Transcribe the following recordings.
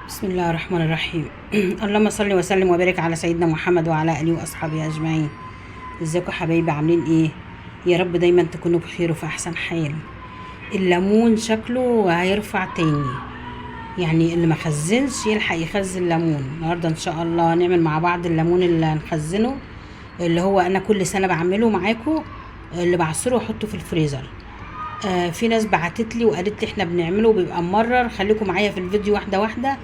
بسم الله الرحمن الرحيم. اللهم صل وسلم وبارك على سيدنا محمد وعلى اله واصحابه اجمعين. ازيكم حبايبي، عاملين ايه؟ يا رب دايما تكونوا بخير وفي احسن حال. الليمون شكله هيرفع تاني، يعني اللي ما خزنش يلحق يخزن ليمون. النهارده ان شاء الله هنعمل مع بعض الليمون اللي هنخزنه، اللي هو انا كل سنه بعمله معاكم، اللي بعصره واحطه في الفريزر. في ناس بعتت لي وقالت لي احنا بنعمله بيبقى ممرر. خليكم معايا في الفيديو واحده واحده،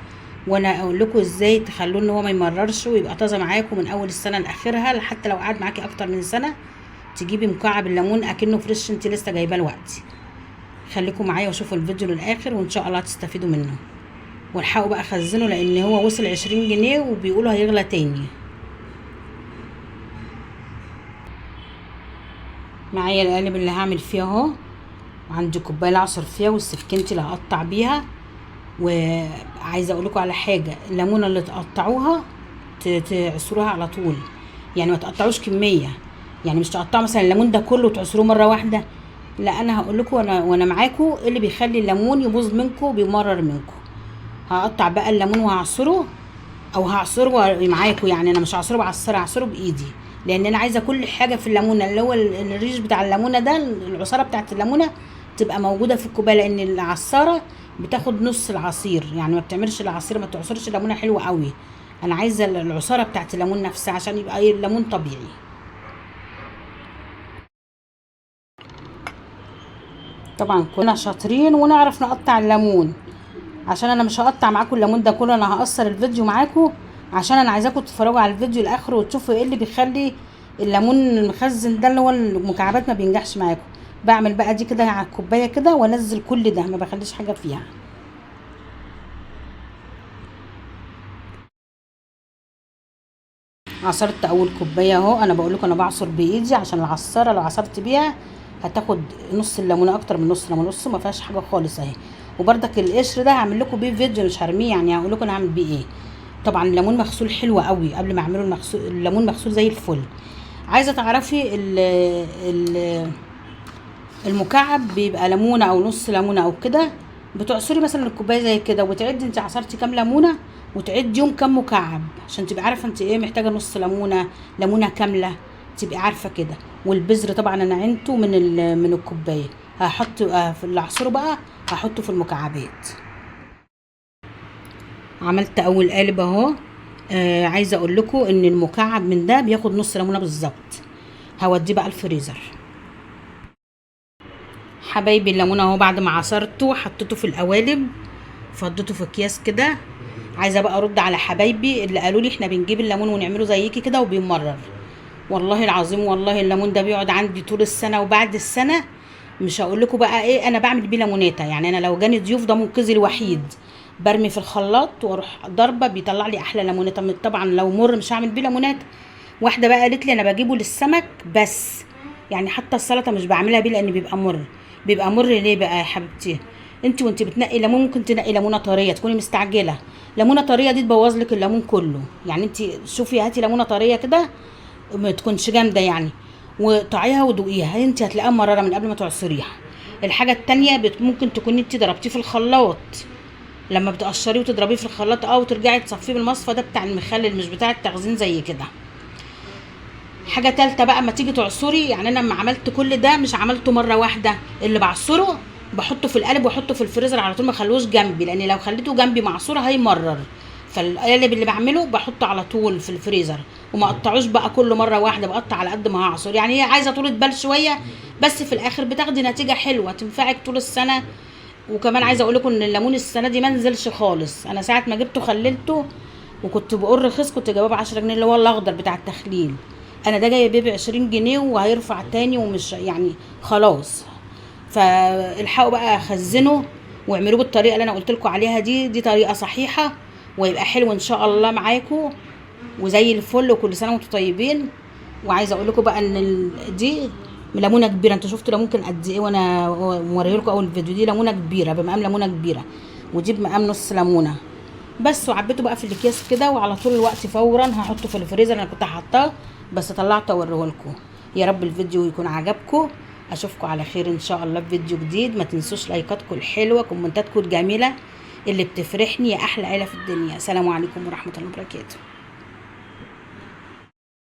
وانا اقول لكم ازاي تخلوه ان هو ما يمررش ويبقى طازه معاكم من اول السنه لاخرها. حتى لو قعد معاكي اكتر من سنه تجيبي مكعب الليمون اكنه فريش انت لسه جايباه دلوقتي. خليكم معايا وشوفوا الفيديو للاخر وان شاء الله هتستفيدوا منه. والحقوا بقى خزنه لان هو وصل 20 جنيه وبيقولوا هيغلى تاني. معايا القالب اللي هعمل فيه اهو، وعندي كوبايه اعصر فيها والسكينتي اللي هقطع بيها. وعايزه اقول لكم على حاجه، الليمونه اللي تقطعوها تعصروها على طول، يعني ما تقطعوش كميه. يعني مش تقطعوا مثلا الليمون ده كله وتعصروه مره واحده، لا. انا هقول لكم وانا معاكم اللي بيخلي الليمون يبوظ منكم وبيمرر منكم. هقطع بقى الليمون وهعصره، او هعصره معاكم. يعني انا مش هعصره بعصره، هعصره بايدي، لان انا عايزه كل حاجه في الليمونه اللي هو الريش بتاع الليمونه ده، العصاره بتاعت الليمونه تبقى موجوده في الكوبايه، لان العصاره بتاخد نص العصير، يعني ما بتعملش العصير، ما تعصرش الليمونه حلوه قوي. انا عايزه العصاره بتاعت الليمون نفسها عشان يبقى ايه، الليمون طبيعي. طبعا كنا شاطرين ونعرف نقطع الليمون، عشان انا مش هقطع معاكم الليمون ده كله، انا هقصر الفيديو معاكم عشان انا عايزاكم تتفرجوا على الفيديو الاخر وتشوفوا ايه اللي بيخلي الليمون المخزن ده اللي هو المكعبات ما بينجحش معاكم. بعمل بقى دي كده على الكوبايه كده وانزل كل ده، ما بخليش حاجه فيها. عصرت اول كوبايه اهو. انا بقول لكم انا بعصر بايدي عشان العصاره لو عصرت بيها هتاخد نص الليمونه، اكتر من نص ليمونه، نص ما فيهاش حاجه خالص اهي. وبرضك القشر ده هعمل لكم بيه فيديو، مش هرميه، يعني هقول لكم انا هعمل بيه ايه. طبعا الليمون مغسول حلو قوي قبل ما اعمله، الليمون مغسول زي الفل. عايزه تعرفي المكعب بيبقى ليمونه او نص ليمونه او كده. بتعصري مثلا الكوبايه زي كده وبتعدي انت عصرتي كام ليمونه، وتعدي يوم كام مكعب عشان تبقي عارفه انت ايه محتاجه. نص ليمونه، ليمونه كامله، تبقي عارفه كده. والبذر طبعا انا عينته من الكوبايه. هحط في العصير بقى، هحطه في المكعبات. عملت اول قالب اهو. عايزه اقول لكم ان المكعب من ده بياخد نص ليمونه بالظبط. هوديه بقى الفريزر. حبايبي الليمونه اهو بعد ما عصرته حطيته في القوالب، فضيته في اكياس كده. عايزه بقى ارد على حبايبي اللي قالوا لي احنا بنجيب الليمون ونعمله زيكي كده وبيمرر. والله العظيم، والله الليمون ده بيقعد عندي طول السنه وبعد السنه. مش هقول لكم بقى ايه انا بعمل بيه ليموناته. يعني انا لو جاني ضيوف ده منقذي الوحيد، برمي في الخلاط واروح ضربه بيطلع لي احلى ليموناته. طبعا لو مر مش هعمل بيه ليموناته. واحده بقى قالت لي انا بجيبه للسمك بس، يعني حتى السلطه مش بعملها بيه لان بيبقى مر. بيبقى مر ليه بقى يا حبيبتي؟ وانت بتنقي ليمون ممكن تنقي ليمونه طريه، تكوني مستعجله. ليمونه طريه دي تبوظ لك الليمون كله. يعني انت شوفي هاتي ليمونه طريه كده ما تكونش جامده يعني، وقطعيها ودوقيها، انت هتلاقيها مراره من قبل ما تعصريها. الحاجه التانية ممكن تكوني انت ضربتيه في الخلاط. لما بتقشريه وتضربيه في الخلاط وترجعي تصفيه بالمصفى، ده بتاع المخلل مش بتاع التخزين زي كده. حاجه تالتة بقى، ما تيجي تعصري، يعني انا لما عملت كل ده مش عملته مره واحده. اللي بعصره بحطه في القالب واحطه في الفريزر على طول، ما خلوش جنبي، لان لو خليته جنبي معصوره هيمرر. فالقالب اللي بعمله بحطه على طول في الفريزر، وما اقطعوش بقى كل مره واحده، بقطع على قد ما هعصر. يعني هي عايزه طولة بال شويه، بس في الاخر بتاخدي نتيجه حلوه تنفعك طول السنه. وكمان عايزه اقول لكم ان الليمون السنه دي ما نزلش خالص. انا ساعه ما جبته خللته وكنت بقول رخيص، كنت جايباه ب 10 جنيه، اللي هو الاخضر بتاع التخليل. انا ده جايه بيه ب 20 جنيه وهيرفع تاني، ومش يعني خلاص. فالحقوا بقى خزنوا واعملوه بالطريقه اللي انا قلت لكم عليها دي طريقه صحيحه، ويبقى حلو ان شاء الله معاكم وزي الفل. وكل سنه وانتم طيبين. وعايزه اقول لكم بقى ان دي ليمونه كبيره. انتوا شفتوا ليمون كان قد ايه وانا موريه لكم اول فيديو. دي ليمونه كبيره بمقام ليمونه كبيره، ودي بمقام نص ليمونه بس. وعبيته بقى في الاكياس كده، وعلى طول الوقت فورا هحطه في الفريزر. انا كنت حاطاه بس طلعته اوريه لكم. يا رب الفيديو يكون عجبكم. اشوفكم على خير ان شاء الله في فيديو جديد. ما تنسوش لايكاتكم الحلوه، كومنتاتكم الجميله. اللي بتفرحني يا احلى عيله في الدنيا. سلام عليكم ورحمه الله وبركاته.